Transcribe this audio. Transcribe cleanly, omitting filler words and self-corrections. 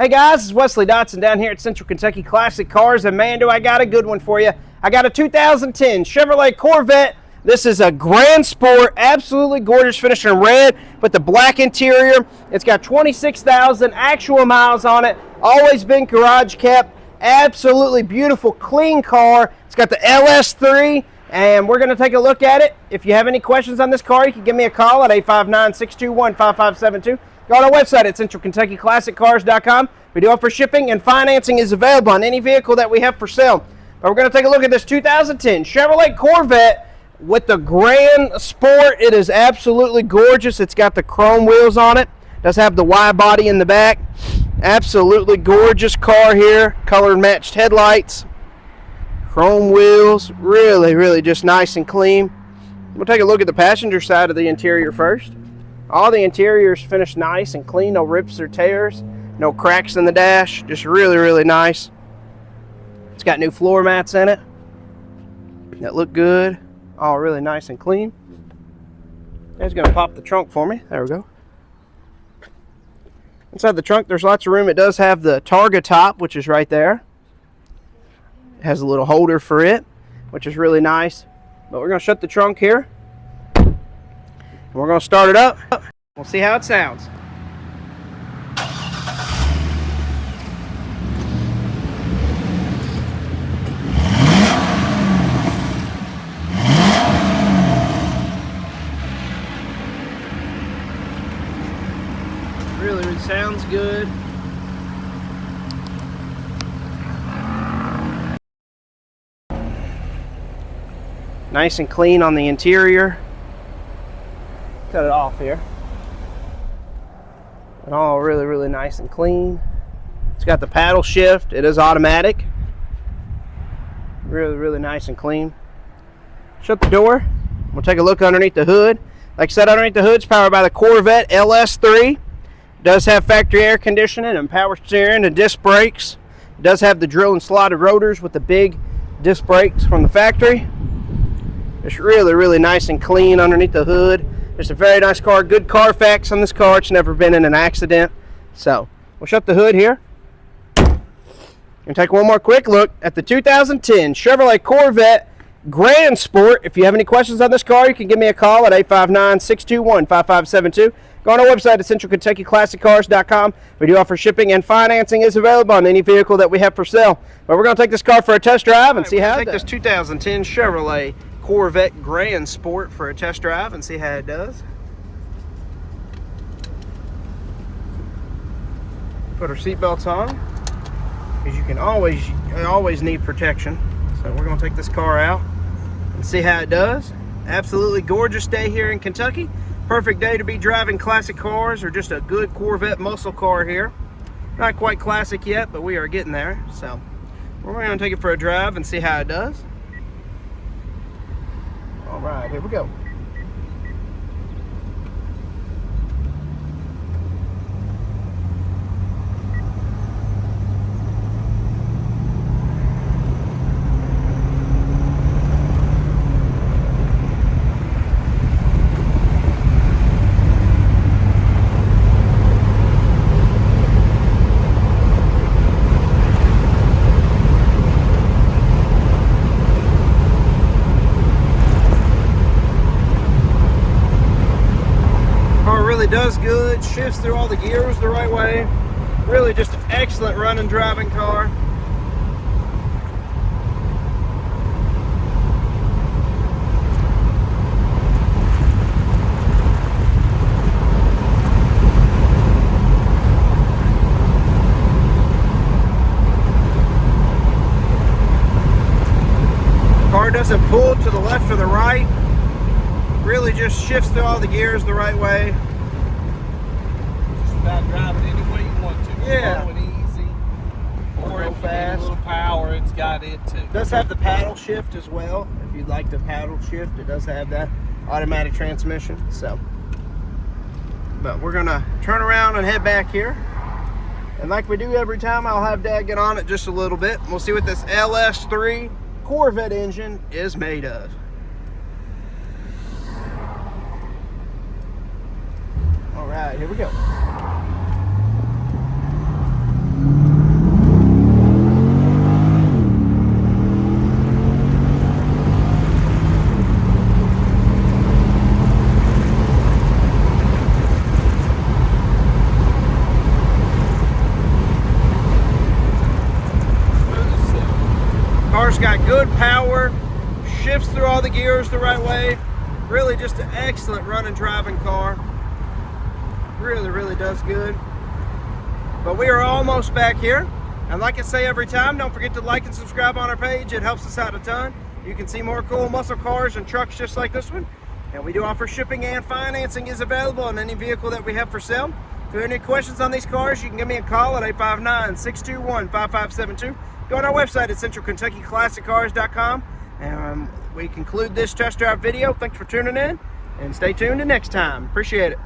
Hey guys, it's Wesley Dotson down here at Central Kentucky Classic Cars, and man, do I got a good one for you. I got a 2010 Chevrolet Corvette. This is a Grand Sport, absolutely gorgeous, finished in red with the black interior. It's got 26,000 actual miles on it, always been garage kept, absolutely beautiful, clean car. It's got the LS3, and we're going to take a look at it. If you have any questions on this car, you can give me a call at 859-621-5572. Go on our website at centralkentuckyclassiccars.com. We do offer shipping, and financing is available on any vehicle that we have for sale. But we're going to take a look at this 2010 Chevrolet Corvette with the Grand Sport. It is absolutely gorgeous. It's got the chrome wheels on it. It does have the wide body in the back. Absolutely gorgeous car here. Color matched headlights. Chrome wheels. Really, really just nice and clean. We'll take a look at the passenger side of the interior first. All the interior is finished nice and clean, no rips or tears, no cracks in the dash, just really, really nice. It's got new floor mats in it that look good, all really nice and clean. It's going to pop the trunk for me. There we go. Inside the trunk, there's lots of room. It does have the Targa top, which is right there. It has a little holder for it, which is really nice. But we're going to shut the trunk here. We're going to start it up. We'll see how it sounds. Really sounds good. Nice and clean on the interior. Cut it off here. And all really, really nice and clean. It's got the paddle shift. It is automatic. Really, really nice and clean. Shut the door. We'll take a look underneath the hood. Like I said, underneath the hood, it's powered by the Corvette LS3. It does have factory air conditioning and power steering and disc brakes. It does have the drill and slotted rotors with the big disc brakes from the factory. It's really, really nice and clean underneath the hood. It's a very nice car, good Carfax on this car. It's never been in an accident. So we'll shut the hood here and take one more quick look at the 2010 Chevrolet Corvette Grand Sport. If you have any questions on this car, you can give me a call at 859-621-5572. Go on our website at centralkentuckyclassiccars.com. We do offer shipping, and financing is available on any vehicle that we have for sale. But we're going to take this car for a test drive and see how it does. Take this 2010 Chevrolet Corvette Grand Sport for a test drive and see how it does. Put our seatbelts on, because you can always need protection. So we're going to take this car out and see how it does. Absolutely gorgeous day here in Kentucky. Perfect day to be driving classic cars, or just a good Corvette muscle car here. Not quite classic yet, but we are getting there. So we're going to take it for a drive and see how it does. All right, here we go. Does good, shifts through all the gears the right way. Really just an excellent running, driving car. Car doesn't pull to the left or the right. Really just shifts through all the gears the right way. Drive it any way you want to. Yeah. Slow and easy. Or if you need a little power, it's got it too. It does have the paddle shift as well. If you'd like the paddle shift, it does have that automatic transmission. So, but we're gonna turn around and head back here. And like we do every time, I'll have Dad get on it just a little bit. We'll see what this LS3 Corvette engine is made of. All right, here we go. car's got good power, shifts through all the gears the right way. Really just an excellent running driving car. Really does good. But we are almost back here. And like I say every time, don't forget to like and subscribe on our page. It helps us out a ton. You can see more cool muscle cars and trucks just like this one. And we do offer shipping, and financing is available on any vehicle that we have for sale. If you have any questions on these cars, you can give me a call at 859-621-5572. Go on our website at centralkentuckyclassiccars.com. And we conclude this test drive video. Thanks for tuning in, and stay tuned to next time. Appreciate it.